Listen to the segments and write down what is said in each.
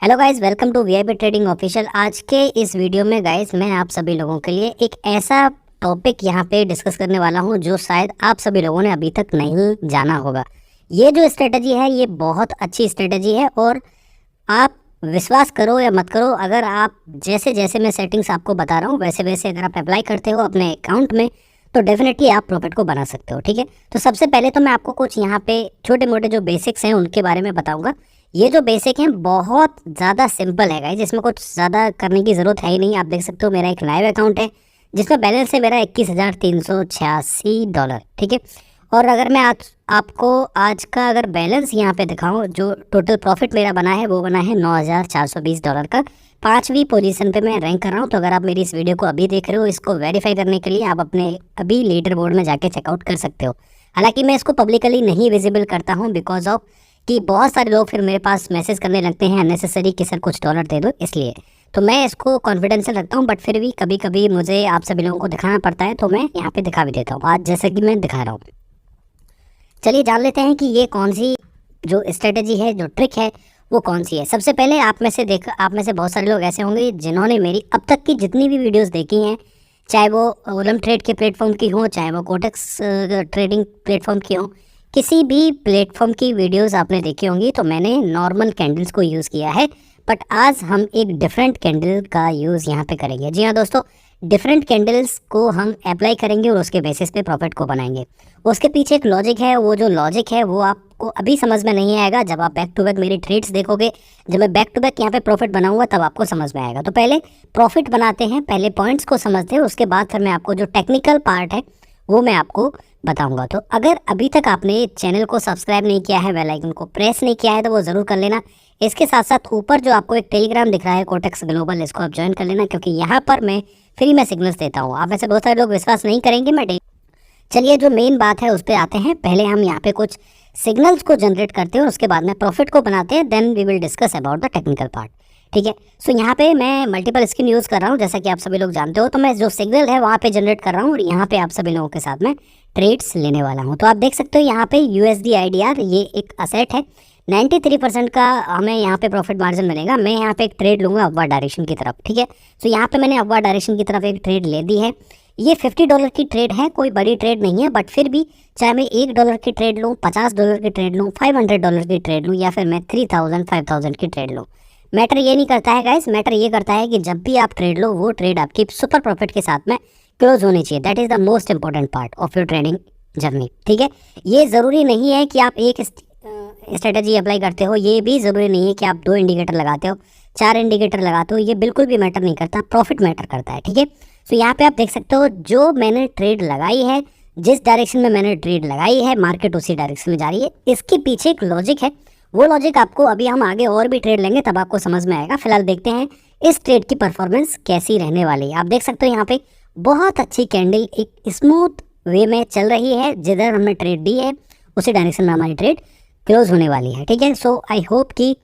Hello guys, welcome to VIP trading official. आज के इस वीडियो में गाइस मैं आप सभी लोगों के लिए एक ऐसा टॉपिक यहाँ पे डिस्कस करने वाला हूँ जो शायद आप सभी लोगों ने अभी तक नहीं जाना होगा। ये जो स्ट्रेटजी है ये बहुत अच्छी स्ट्रेटजी है और आप विश्वास करो या मत करो, अगर आप जैसे जैसे मैं सेटिंग्स आपको बता रहा हूँ वैसे वैसे अगर आप अप्लाई करते हो अपने अकाउंट में तो डेफिनेटली आप प्रॉफिट को बना सकते हो। ठीक है, तो सबसे पहले तो मैं आपको कुछ यहाँ पे छोटे मोटे जो बेसिक्स हैं उनके बारे में बताऊंगा। ये जो बेसिक हैं बहुत ज़्यादा सिंपल है गाइस, इसमें कुछ ज़्यादा करने की ज़रूरत है ही नहीं। आप देख सकते हो मेरा एक लाइव अकाउंट है जिसमें बैलेंस है मेरा $21,386। ठीक है, और अगर मैं आज आपको आज का अगर बैलेंस यहाँ पे दिखाऊं, जो टोटल प्रॉफिट मेरा बना है वो बना है $9,420 का। 5वीं पोजीशन पे मैं रैंक कर रहा हूँ। तो अगर आप मेरी इस वीडियो को अभी देख रहे हो, इसको वेरीफाई करने के लिए आप अपने अभी लीडर बोर्ड में जाके चेकआउट कर सकते हो। हालांकि मैं इसको पब्लिकली नहीं विजिबल करता हूँ बिकॉज ऑफ कि बहुत सारे लोग फिर मेरे पास मैसेज करने लगते हैं अननेसेसरी कि सर कुछ डॉलर दे दो, इसलिए तो मैं इसको कॉन्फिडेंशियल रखता हूँ। बट फिर भी कभी कभी मुझे आप सभी लोगों को दिखाना पड़ता है तो मैं यहाँ पे दिखा भी देता हूँ, आज जैसे कि मैं दिखा रहा हूँ। चलिए जान लेते हैं कि ये कौन सी जो स्ट्रेटजी है, जो ट्रिक है वो कौन सी है। सबसे पहले आप में से बहुत सारे लोग ऐसे होंगे जिन्होंने मेरी अब तक की जितनी भी वीडियोस देखी हैं, चाहे वो ओलम ट्रेड के प्लेटफॉर्म की हो, चाहे वो कोटेक्स ट्रेडिंग प्लेटफॉर्म की हो, किसी भी प्लेटफॉर्म की वीडियोस आपने देखी होंगी तो मैंने नॉर्मल कैंडल्स को यूज़ किया है। बट आज हम एक डिफरेंट कैंडल का यूज़ यहाँ पे करेंगे। जी हाँ दोस्तों, डिफरेंट कैंडल्स को हम अप्लाई करेंगे और उसके बेसिस पे प्रॉफिट को बनाएंगे। उसके पीछे एक लॉजिक है, वो जो लॉजिक है वो आपको अभी समझ में नहीं आएगा। जब आप बैक टू बैक मेरी ट्रेड्स देखोगे, जब मैं बैक टू बैक यहाँ पे प्रॉफिट बनाऊंगा तब आपको समझ में आएगा। तो पहले प्रॉफिट बनाते हैं, पहले पॉइंट्स को समझते हैं, उसके बाद फिर मैं आपको जो टेक्निकल पार्ट है वो मैं आपको बताऊंगा। तो अगर अभी तक आपने चैनल को सब्सक्राइब नहीं किया है, बेल आइकन को प्रेस नहीं किया है तो वो ज़रूर कर लेना। इसके साथ साथ ऊपर जो आपको एक टेलीग्राम दिख रहा है कोटेक्स ग्लोबल, इसको आप ज्वाइन कर लेना क्योंकि यहाँ पर मैं फ्री में सिग्नल्स देता हूँ। आप वैसे बहुत सारे लोग विश्वास नहीं करेंगे, मैं चलिए जो मेन बात है उस पर आते हैं। पहले हम यहाँ पे कुछ सिग्नल्स को जनरेट करते हैं, उसके बाद में प्रॉफिट को बनाते हैं, then we will discuss about the technical part. ठीक है, सो यहाँ पे मैं मल्टीपल स्क्रीन यूज़ कर रहा हूँ जैसा कि आप सभी लोग जानते हो। तो मैं जो सिग्नल है वहाँ पे जनरेट कर रहा हूँ और यहाँ पे आप सभी लोगों के साथ में ट्रेड्स लेने वाला हूँ। तो आप देख सकते हो यहाँ पे USD IDR ये एक असेट है, 93% का हमें यहाँ पे प्रॉफिट मार्जिन मिलेगा। मैं यहाँ पे एक ट्रेड लूँगा अपवर्ड डायरेक्शन की तरफ। ठीक है, सो यहाँ पे मैंने अपवर्ड डायरेक्शन की तरफ एक ट्रेड ले दी है। ये $50 की ट्रेड है, कोई बड़ी ट्रेड नहीं है, बट फिर भी चाहे मैं $1 की ट्रेड लूँ, $50 की ट्रेड लूँ, $500 की ट्रेड लूँ या फिर मैं 3000 5000 की ट्रेड लूँ, मैटर ये नहीं करता है गाइस। मैटर ये करता है कि जब भी आप ट्रेड लो वो ट्रेड आपकी सुपर प्रॉफिट के साथ में क्लोज होनी चाहिए। That is the most important part of your trading journey. ठीक है, ये ज़रूरी नहीं है कि आप एक स्ट्रेटजी अप्लाई करते हो, ये भी ज़रूरी नहीं है कि आप 2 इंडिकेटर लगाते हो, 4 इंडिकेटर लगाते हो, ये बिल्कुल भी मैटर नहीं करता, प्रॉफिट मैटर करता है। ठीक है, तो यहाँ पे आप देख सकते हो जो मैंने ट्रेड लगाई है, जिस डायरेक्शन में मैंने ट्रेड लगाई है, मार्केट उसी डायरेक्शन में जा रही है। इसके पीछे एक लॉजिक है, वो लॉजिक आपको अभी हम आगे और भी ट्रेड लेंगे तब आपको समझ में आएगा। फिलहाल देखते हैं इस ट्रेड की परफॉर्मेंस कैसी रहने वाली है। आप देख सकते हो यहाँ पे बहुत अच्छी कैंडल एक स्मूथ वे में चल रही है, जिधर हमने ट्रेड दी है उसी डायरेक्शन में हमारी ट्रेड क्लोज होने वाली है। ठीक है, सो आई होप कि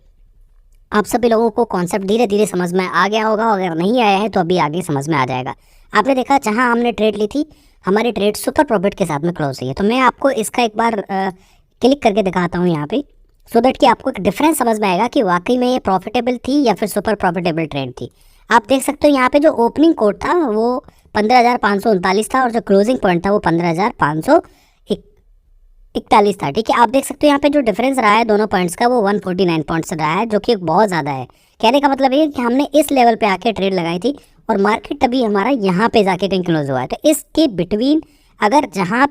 आप सभी लोगों को कॉन्सेप्ट धीरे धीरे समझ में आ गया होगा, अगर नहीं आया है तो अभी आगे समझ में आ जाएगा। आपने देखा जहां हमने ट्रेड ली थी हमारी ट्रेड सुपर प्रॉफिट के साथ में क्लोज हुई है। तो मैं आपको इसका एक बार क्लिक करके दिखाता हूं यहाँ पे, सो दैट कि आपको एक डिफरेंस समझ में आएगा कि वाकई में ये प्रॉफिटेबल थी या फिर सुपर प्रॉफिटेबल ट्रेड थी। आप देख सकते हो यहाँ पे जो ओपनिंग कोड था वो 15,539 था और जो क्लोजिंग पॉइंट था वो 15,541 था। ठीक है, आप देख सकते हो यहाँ पे जो डिफरेंस रहा है दोनों पॉइंट्स का वो 149 पॉइंट्स रहा है, जो कि बहुत ज़्यादा है। कहने का मतलब ये कि हमने इस लेवल पे आके ट्रेड लगाई थी और मार्केट अभी हमारा यहाँ पे जाके कहीं क्लोज हुआ है। तो इसके बिटवीन अगर जहाँ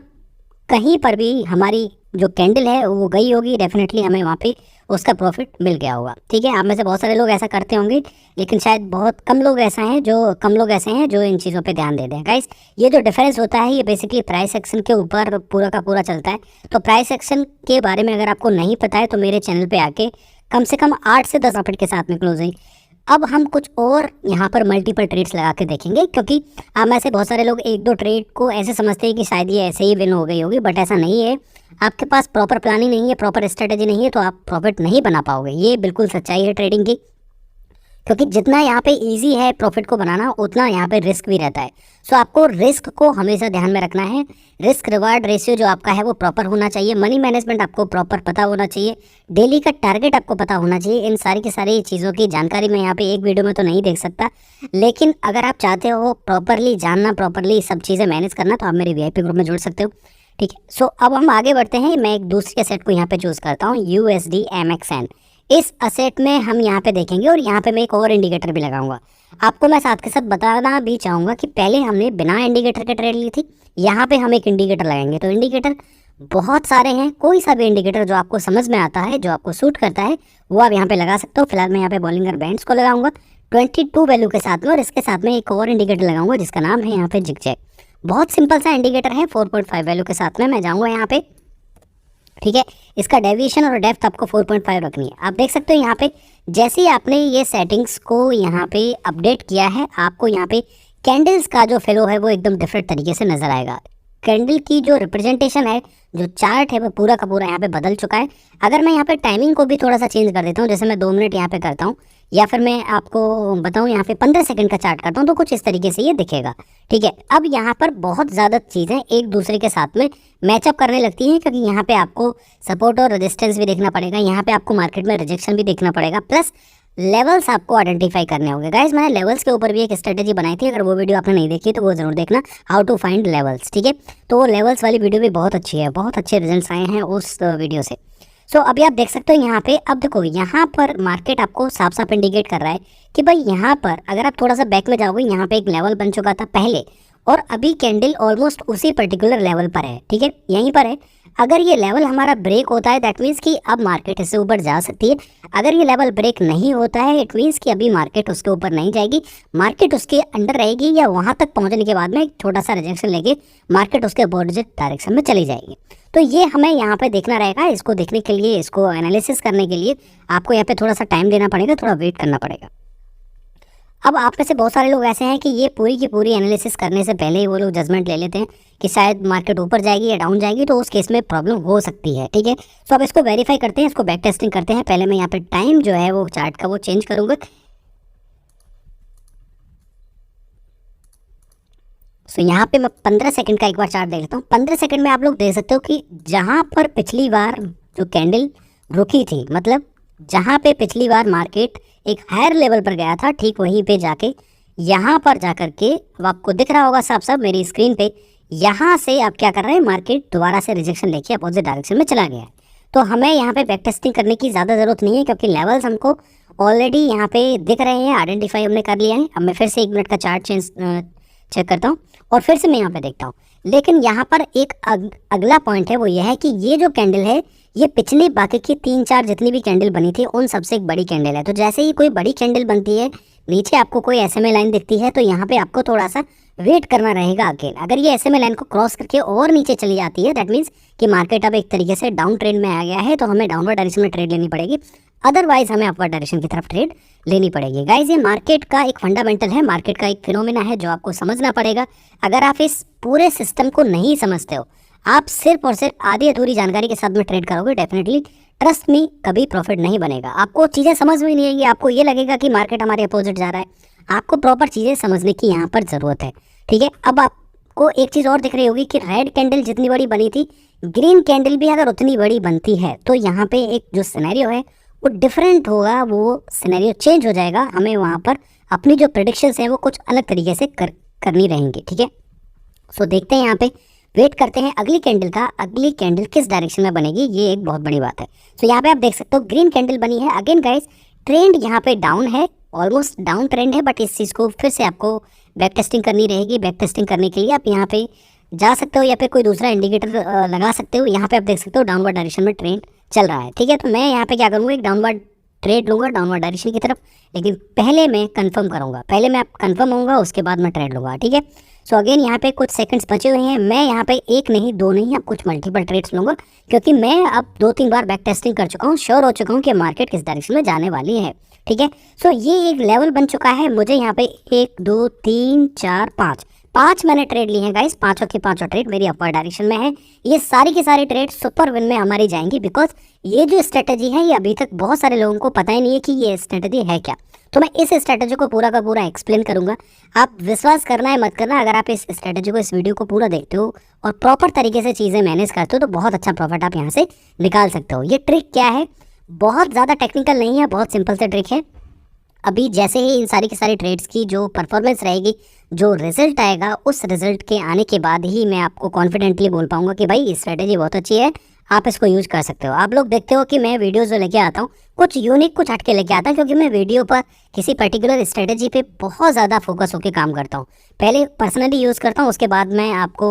कहीं पर भी हमारी जो कैंडल है वो गई होगी, डेफिनेटली हमें वहाँ पे उसका प्रॉफिट मिल गया होगा। ठीक है, आप में से बहुत सारे लोग ऐसा करते होंगे, लेकिन शायद बहुत कम लोग ऐसे हैं जो इन चीज़ों पे ध्यान देते हैं। गाइस, ये जो डिफरेंस होता है ये बेसिकली प्राइस एक्शन के ऊपर पूरा का पूरा चलता है। तो प्राइस एक्शन के बारे में अगर आपको नहीं पता है तो मेरे चैनल पर आके कम से कम 8 से 10 प्रॉफिट के साथ में क्लोज हुई। अब हम कुछ और यहाँ पर मल्टीपल ट्रेड्स लगा के देखेंगे, क्योंकि आप में से बहुत सारे लोग 1-2 ट्रेड को ऐसे समझते हैं कि शायद ये ऐसे ही विन हो गई होगी, बट ऐसा नहीं है। आपके पास प्रॉपर प्लानिंग नहीं है, प्रॉपर स्ट्रेटजी नहीं है तो आप प्रॉफिट नहीं बना पाओगे। ये बिल्कुल सच्चाई है ट्रेडिंग की, क्योंकि जितना यहाँ पे इजी है प्रॉफिट को बनाना, उतना यहाँ पे रिस्क भी रहता है। सो आपको रिस्क को हमेशा ध्यान में रखना है। रिस्क रिवार्ड रेशियो जो आपका है वो प्रॉपर होना चाहिए। मनी मैनेजमेंट आपको प्रॉपर पता होना चाहिए। डेली का टारगेट आपको पता होना चाहिए। इन सारी की सारी चीज़ों की जानकारी मैं यहाँ पे एक वीडियो में तो नहीं देख सकता, लेकिन अगर आप चाहते हो प्रॉपरली जानना, प्रॉपरली सब चीज़ें मैनेज करना, तो आप मेरे VIP ग्रुप में जुड़ सकते हो। ठीक है, सो अब हम आगे बढ़ते हैं। मैं एक दूसरी असेट को यहाँ पे चूज़ करता हूँ, USD MXN। इस असेट में हम यहाँ पे देखेंगे और यहाँ पे मैं एक और इंडिकेटर भी लगाऊंगा। आपको मैं साथ के साथ बताना भी चाहूँगा कि पहले हमने बिना इंडिकेटर के ट्रेड ली थी, यहाँ पे हम एक इंडिकेटर लगाएंगे। तो इंडिकेटर बहुत सारे हैं, कोई सा भी इंडिकेटर जो आपको समझ में आता है, जो आपको सूट करता है, वो आप यहाँ पे लगा सकते हो। फिलहाल मैं यहाँ पे बॉलिंगर बैंड्स को लगाऊंगा 22 वैल्यू के साथ में, और इसके साथ में एक और इंडिकेटर लगाऊंगा जिसका नाम है यहाँ पे जिगजैग। बहुत सिंपल सा इंडिकेटर है, 4.5 वैल्यू के साथ में मैं जाऊँगा यहाँ पे। ठीक है, इसका डेविएशन और डेप्थ आपको 4.5 रखनी है। आप देख सकते हो यहाँ पे जैसे ही आपने ये सेटिंग्स को यहाँ पे अपडेट किया है, आपको यहाँ पे कैंडल्स का जो फ्लो है वो एकदम डिफरेंट तरीके से नजर आएगा। कैंडल की जो रिप्रेजेंटेशन है, जो चार्ट है, वो पूरा का पूरा यहाँ पे बदल चुका है। अगर मैं यहाँ पे टाइमिंग को भी थोड़ा सा चेंज कर देता हूँ, जैसे मैं 2 मिनट यहाँ पे करता हूँ, या फिर मैं आपको बताऊँ यहाँ पे 15 सेकंड का चार्ट करता हूँ, तो कुछ इस तरीके से ये दिखेगा। ठीक है, अब यहाँ पर बहुत ज़्यादा चीज़ें एक दूसरे के साथ में मैचअप करने लगती हैं, क्योंकि यहाँ पे आपको सपोर्ट और रेजिस्टेंस भी देखना पड़ेगा, यहाँ पे आपको मार्केट में रिजेक्शन भी देखना पड़ेगा, प्लस लेवल्स आपको आइडेंटिफाई करने होंगे। गाइस मैंने लेवल्स के ऊपर भी एक स्ट्रेटेजी बनाई थी, अगर वो वीडियो आपने नहीं देखी तो वो जरूर देखना, हाउ टू फाइंड लेवल्स। ठीक है, तो वो लेवल्स वाली वीडियो भी बहुत अच्छी है, बहुत अच्छे रिजल्ट्स आए हैं उस वीडियो से। सो अभी आप देख सकते हो यहाँ पे, अब देखो यहाँ पर मार्केट आपको साफ साफ इंडिकेट कर रहा है कि भाई यहाँ पर अगर आप थोड़ा सा बैक में जाओगे, यहाँ पे एक लेवल बन चुका था पहले, और अभी कैंडल ऑलमोस्ट उसी पर्टिकुलर लेवल पर है। ठीक है, यहीं पर है। अगर ये लेवल हमारा ब्रेक होता है, दैट मीन्स कि अब मार्केट इससे ऊपर जा सकती है। अगर ये लेवल ब्रेक नहीं होता है, इट मीन्स कि अभी मार्केट उसके ऊपर नहीं जाएगी, मार्केट उसके अंडर रहेगी, या वहाँ तक पहुँचने के बाद में एक छोटा सा रिजेक्शन लेके मार्केट उसके अपोजिट डायरेक्शन में चली जाएगी। तो ये हमें यहाँ पे देखना रहेगा। इसको देखने के लिए, इसको एनालिसिस करने के लिए आपको यहाँ पे थोड़ा सा टाइम देना पड़ेगा, थोड़ा वेट करना पड़ेगा। अब आप में से बहुत सारे लोग ऐसे हैं कि ये पूरी की पूरी एनालिसिस करने से पहले ही वो लोग जजमेंट ले लेते हैं कि शायद मार्केट ऊपर जाएगी या डाउन जाएगी, तो उस केस में प्रॉब्लम हो सकती है। ठीक है, तो अब इसको वेरीफाई करते हैं, इसको बैक टेस्टिंग करते हैं। पहले मैं यहाँ पे टाइम जो है वो चार्ट का वो चेंज करूँगा। सो यहाँ पे मैं 15 सेकंड का एक बार चार्ट देख लेता हूँ। 15 सेकंड में आप लोग देख सकते हो कि जहाँ पर पिछली बार जो कैंडल रुकी थी, मतलब जहाँ पे पिछली बार मार्केट एक हायर लेवल पर गया था, ठीक वहीं पे जाके यहाँ पर जाकर के, अब आपको दिख रहा होगा साफ साफ मेरी स्क्रीन पे, यहाँ से आप क्या कर रहे हैं, मार्केट दोबारा से रिजेक्शन लेके अपोजिट डायरेक्शन में चला गया है। तो हमें यहाँ पे बैक टेस्टिंग करने की ज़्यादा ज़रूरत नहीं है, क्योंकि लेवल्स हमको ऑलरेडी यहाँ पे दिख रहे हैं, आइडेंटिफाई हमने कर लिया है। अब मैं फिर से 1 मिनट का चार्ट चेक करता हूँ और फिर से मैं यहाँ पे देखता हूँ। लेकिन यहाँ पर एक अगला पॉइंट है, वो ये है कि ये जो कैंडल है, ये पिछली बाकी की 3-4 जितनी भी कैंडल बनी थी उन सबसे एक बड़ी कैंडल है। तो जैसे ही कोई बड़ी कैंडल बनती है, नीचे आपको कोई SMA लाइन दिखती है, तो यहाँ पे आपको थोड़ा सा वेट करना रहेगा अगेन। अगर ये SMA लाइन को क्रॉस करके और नीचे चली जाती है, दैट मीन्स कि मार्केट अब एक तरीके से डाउन ट्रेंड में आ गया है, तो हमें डाउनवर्ड डायरेक्शन में ट्रेड लेनी पड़ेगी, अदरवाइज हमें अपवर्ड डायरेक्शन की तरफ ट्रेड लेनी पड़ेगी। गाइज ये मार्केट का एक फंडामेंटल है, मार्केट का एक फिनोमेना है जो आपको समझना पड़ेगा। अगर आप इस पूरे सिस्टम को नहीं समझते हो, आप सिर्फ और सिर्फ आधी अधूरी जानकारी के साथ में ट्रेड करोगे, डेफिनेटली ट्रस्ट मी कभी प्रॉफिट नहीं बनेगा। आपको चीज़ें समझ में नहीं आएगी, आपको ये लगेगा कि मार्केट हमारे अपोजिट जा रहा है। आपको प्रॉपर चीज़ें समझने की यहाँ पर ज़रूरत है। ठीक है, अब आपको एक चीज़ और दिख रही होगी कि रेड कैंडल जितनी बड़ी बनी थी, ग्रीन कैंडल भी अगर उतनी बड़ी बनती है, तो यहाँ पे एक जो सिनेरियो है वो डिफरेंट होगा, वो सिनेरियो चेंज हो जाएगा। हमें वहाँ पर अपनी जो प्रेडिक्शंस हैं वो कुछ अलग तरीके से करनी रहेंगी। ठीक है, सो देखते हैं, यहाँ पे वेट करते हैं अगली कैंडल का। अगली कैंडल किस डायरेक्शन में बनेगी, ये एक बहुत बड़ी बात है। सो यहाँ पे आप देख सकते हो ग्रीन कैंडल बनी है। अगेन गाइस ट्रेंड यहाँ पे डाउन है, ऑलमोस्ट डाउन ट्रेंड है, बट इस चीज़ को फिर से आपको बैक टेस्टिंग करनी रहेगी। बैक टेस्टिंग करने के लिए आप यहाँ पे जा सकते हो या फिर कोई दूसरा इंडिकेटर लगा सकते हो। यहाँ पे आप देख सकते हो डाउनवर्ड डायरेक्शन में ट्रेंड चल रहा है। ठीक है, तो मैं यहाँ पे क्या करूँगा, एक डाउनवर्ड ट्रेड लूँगा डाउनवर्ड डायरेक्शन की तरफ, लेकिन पहले मैं कंफर्म करूँगा, पहले मैं कंफर्म होऊंगा, उसके बाद मैं ट्रेड लूँगा। ठीक है, सो अगेन यहाँ पे कुछ सेकंड्स बचे हुए हैं। मैं यहाँ पे एक नहीं, 2 नहीं, अब कुछ मल्टीपल ट्रेड्स लूँगा, क्योंकि मैं अब 2-3 बार बैक टेस्टिंग कर चुका हूँ, श्योर हो चुका हूँ कि मार्केट किस डायरेक्शन में जाने वाली है। ठीक है, सो ये एक लेवल बन चुका है। मुझे यहाँ पे 1 2 3 4 5 5 मैंने ट्रेड लिए हैं गाइस, पांचों के पांचों ट्रेड मेरी अपर डायरेक्शन में है। ये सारी की सारी ट्रेड सुपर विन में हमारी जाएंगी, बिकॉज ये जो स्ट्रेटेजी है ये अभी तक बहुत सारे लोगों को पता ही नहीं है कि ये स्ट्रेटेजी है क्या। तो मैं इस स्ट्रेटेजी को पूरा का पूरा एक्सप्लेन करूंगा। आप विश्वास करना है मत करना, अगर आप इस स्ट्रेटेजी को, इस वीडियो को पूरा देखते हो और प्रॉपर तरीके से चीज़ें मैनेज करते हो तो बहुत अच्छा प्रॉफिट आप यहाँ से निकाल सकते हो। ये ट्रिक क्या है, बहुत ज़्यादा टेक्निकल नहीं है, बहुत सिंपल से ट्रिक है। अभी जैसे ही इन सारी की सारी ट्रेड्स की जो परफॉर्मेंस रहेगी, जो रिजल्ट आएगा, उस रिजल्ट के आने के बाद ही मैं आपको कॉन्फिडेंटली बोल पाऊंगा कि भाई ये स्ट्रेटेजी बहुत अच्छी है, आप इसको यूज कर सकते हो। आप लोग देखते हो कि मैं वीडियोस जो लेके आता हूँ कुछ यूनिक, कुछ हटके लेके आता हूँ, क्योंकि मैं वीडियो पर किसी पर्टिकुलर स्ट्रेटेजी पे बहुत ज़्यादा फोकस होकर काम करता हूँ। पहले पर्सनली यूज़ करता हूँ, उसके बाद मैं आपको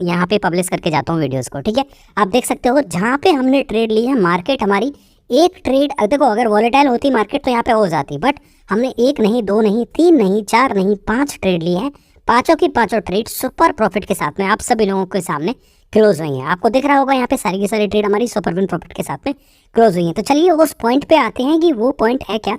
यहाँ पे पब्लिश करके जाता हूँ वीडियोज़ को, ठीक है। आप देख सकते हो जहाँ पे हमने ट्रेड ली है, मार्केट हमारी एक ट्रेड, देखो अगर वॉलेटाइल होती मार्केट तो यहाँ पे हो जाती, बट हमने एक नहीं, दो नहीं, तीन नहीं, चार नहीं, 5 ट्रेड लिए हैं। पांचों की पांचों ट्रेड सुपर प्रॉफिट के साथ में आप सभी लोगों के सामने क्लोज हुई हैं। आपको दिख रहा होगा यहाँ पे सारी की सारी ट्रेड हमारी सुपर विन प्रॉफिट के साथ में क्लोज हुई हैं। तो चलिए उस पॉइंट पे आते हैं कि वो पॉइंट है क्या,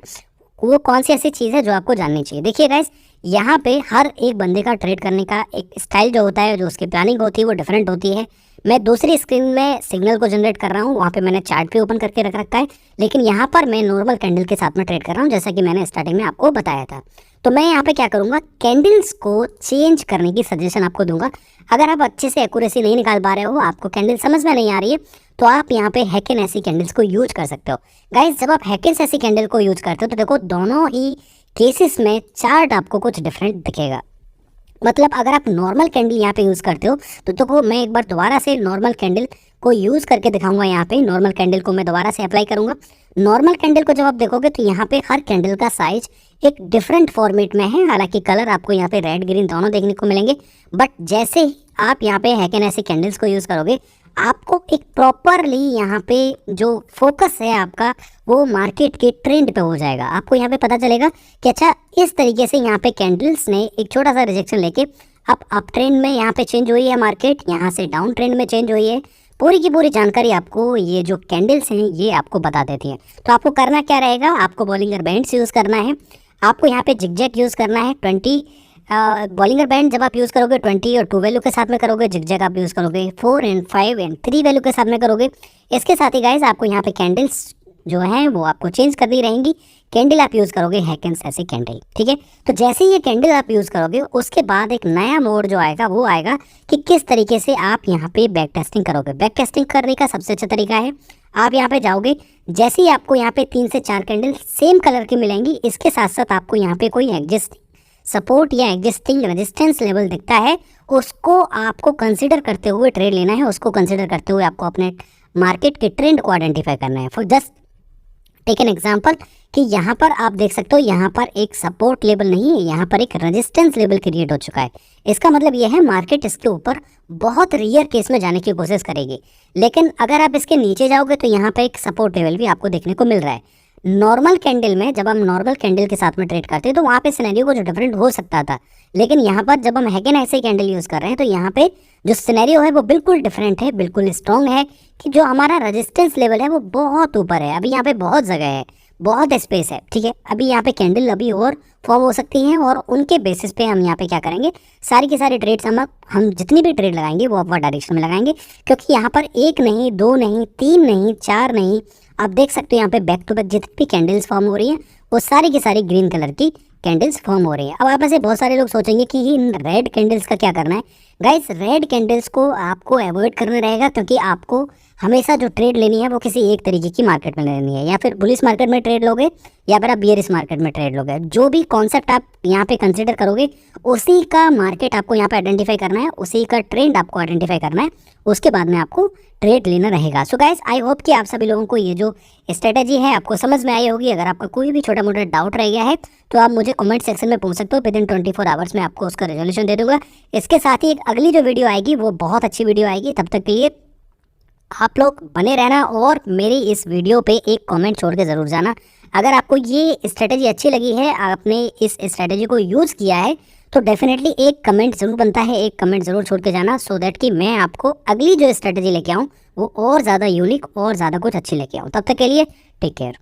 वो कौन सी ऐसी चीज़ है जो आपको जाननी चाहिए। देखिए गाइस, यहाँ पे हर एक बंदे का ट्रेड करने का एक स्टाइल जो होता है, जो उसकी प्लानिंग होती है वो डिफरेंट होती है। मैं दूसरी स्क्रीन में सिग्नल को जनरेट कर रहा हूँ, वहाँ पे मैंने चार्ट भी ओपन करके रख रखा है, लेकिन यहाँ पर मैं नॉर्मल कैंडल के साथ में ट्रेड कर रहा हूँ, जैसा कि मैंने स्टार्टिंग में आपको बताया था। तो मैं यहाँ पे क्या करूँगा, कैंडल्स को चेंज करने की सजेशन आपको दूंगा। अगर आप अच्छे से एक्यूरेसी नहीं निकाल पा रहे हो, आपको कैंडल समझ में नहीं आ रही है, तो आप यहाँ पे हैकेन ऐसी कैंडल्स को यूज कर सकते हो। गाइस, जब आप हैकेन ऐसी कैंडल को यूज करते हो तो देखो दोनों ही केसेस में चार्ट आपको कुछ डिफरेंट दिखेगा। मतलब अगर आप नॉर्मल कैंडल यहाँ पे यूज़ करते हो तो देखो मैं एक बार दोबारा से नॉर्मल कैंडल को यूज़ करके दिखाऊंगा। यहाँ पे नॉर्मल कैंडल को मैं दोबारा से अप्लाई करूँगा। नॉर्मल कैंडल को जब आप देखोगे तो यहाँ पे हर कैंडल का साइज एक डिफरेंट फॉर्मेट में है, हालांकि कलर आपको यहाँ पे रेड ग्रीन दोनों देखने को मिलेंगे। बट जैसे ही आप यहाँ पे हैकेन ऐसे कैंडल्स को यूज़ करोगे, आपको एक प्रॉपरली यहाँ पे जो फोकस है आपका वो मार्केट के ट्रेंड पे हो जाएगा। आपको यहाँ पे पता चलेगा कि अच्छा इस तरीके से यहाँ पे कैंडल्स ने एक छोटा सा रिजेक्शन लेके अप ट्रेंड में यहाँ पे चेंज हुई है, मार्केट यहाँ से डाउन ट्रेंड में चेंज हुई है। पूरी की पूरी जानकारी आपको ये जो कैंडल्स हैं ये आपको बता देती हैं। तो आपको करना क्या रहेगा, आपको बॉलिंगर बैंड्स यूज़ करना है, आपको यहाँ पे जिगजैग यूज़ करना है। 20 बॉलिंगर बैंड जब आप यूज़ करोगे 20 और 2 वैल्यू के साथ में करोगे, जिगजैग आप यूज़ करोगे 4 एंड 5 एंड 3 वैल्यू के साथ में करोगे। इसके साथ ही गाइस आपको यहाँ पे कैंडल्स जो हैं वो आपको चेंज करनी रहेंगी। कैंडल आप यूज़ करोगे हैकेन ऐसी कैंडल, ठीक है। तो जैसे ही ये कैंडल आप यूज़ करोगे उसके बाद एक नया मोड जो आएगा वो आएगा कि किस तरीके से आप यहाँ पे बैक टेस्टिंग करोगे। बैक टेस्टिंग करने का सबसे अच्छा तरीका है, आप यहाँ पे जाओगे, जैसे ही आपको यहाँ पे 3 से 4 कैंडल सेम कलर की मिलेंगी, इसके साथ साथ आपको यहाँ पे कोई एग्जिस्ट सपोर्ट या एग्जिस्टिंग रेजिस्टेंस लेवल दिखता है, उसको आपको कंसिडर करते हुए ट्रेड लेना है। उसको कंसिडर करते हुए आपको अपने मार्केट के ट्रेंड को आइडेंटिफाई करना है। For just take an example कि यहाँ पर आप देख सकते हो यहाँ पर एक सपोर्ट लेवल नहीं है, यहाँ पर एक रेजिस्टेंस लेवल क्रिएट हो चुका है। इसका मतलब यह है मार्केट इसके ऊपर बहुत रेयर केस में जाने की कोशिश करेगी, लेकिन अगर आप इसके नीचे जाओगे तो यहाँ पर एक सपोर्ट लेवल भी आपको देखने को मिल रहा है। नॉर्मल कैंडल में जब हम नॉर्मल कैंडल के साथ में ट्रेड करते हैं तो वहाँ पे सिनेरियो कुछ डिफरेंट हो सकता था, लेकिन यहाँ पर जब हम हैकेन ऐसे कैंडल यूज़ कर रहे हैं तो यहाँ पे जो सिनेरियो है वो बिल्कुल डिफरेंट है, बिल्कुल स्ट्रॉन्ग है कि जो हमारा रेजिस्टेंस लेवल है वो बहुत ऊपर है। अभी यहाँ पे बहुत जगह है, बहुत स्पेस है, ठीक है। अभी यहाँ पे कैंडल अभी और फॉर्म हो सकती हैं और उनके बेसिस पे हम यहाँ पे क्या करेंगे, सारी की सारी ट्रेड्स हम जितनी भी ट्रेड लगाएंगे वो अपवर्ड डायरेक्शन में लगाएंगे, क्योंकि यहाँ पर 1 नहीं, 2 नहीं, 3 नहीं, 4 नहीं, आप देख सकते हो यहाँ पे बैक टू बैक जितनी भी कैंडल्स फॉर्म हो रही हैं वो सारी की सारी ग्रीन कलर की कैंडल्स फॉर्म हो रही है। अब आप में से बहुत सारे लोग सोचेंगे कि इन रेड कैंडल्स का क्या करना है। गाइस, रेड कैंडल्स को आपको अवॉइड करना रहेगा, क्योंकि आपको हमेशा जो ट्रेड लेनी है वो किसी एक तरीके की मार्केट में लेनी है। या फिर बुलिश मार्केट में ट्रेड लोगे या फिर आप बियरिश मार्केट में ट्रेड लोगे, जो भी कॉन्सेप्ट आप यहाँ पे कंसिडर करोगे उसी का मार्केट आपको यहाँ पे आइडेंटिफाई करना है, उसी का ट्रेंड आपको आइडेंटिफाई करना है, उसके बाद में आपको ट्रेड लेना रहेगा। सो गाइस, आई होप कि आप सभी लोगों को ये जो स्ट्रेटेजी है आपको समझ में आई होगी। अगर आपका कोई भी छोटा मोटा डाउट रह गया है तो आप मुझे कमेंट सेक्शन में पूछ सकते हो, विदिन 24 आवर्स में आपको उसका रेजोल्यूशन दे दूंगा। इसके साथ ही एक अगली जो वीडियो आएगी वो बहुत अच्छी वीडियो आएगी। तब तक के लिए आप लोग बने रहना और मेरी इस वीडियो पे एक कमेंट छोड़ के ज़रूर जाना। अगर आपको ये स्ट्रेटेजी अच्छी लगी है, आपने इस स्ट्रेटेजी को यूज़ किया है, तो डेफिनेटली एक कमेंट ज़रूर बनता है, एक कमेंट ज़रूर छोड़ के जाना, सो दैट कि मैं आपको अगली जो स्ट्रेटेजी लेके आऊँ वो और ज़्यादा यूनिक और ज़्यादा कुछ अच्छी लेके आऊँ। तब तक के लिए टेक केयर।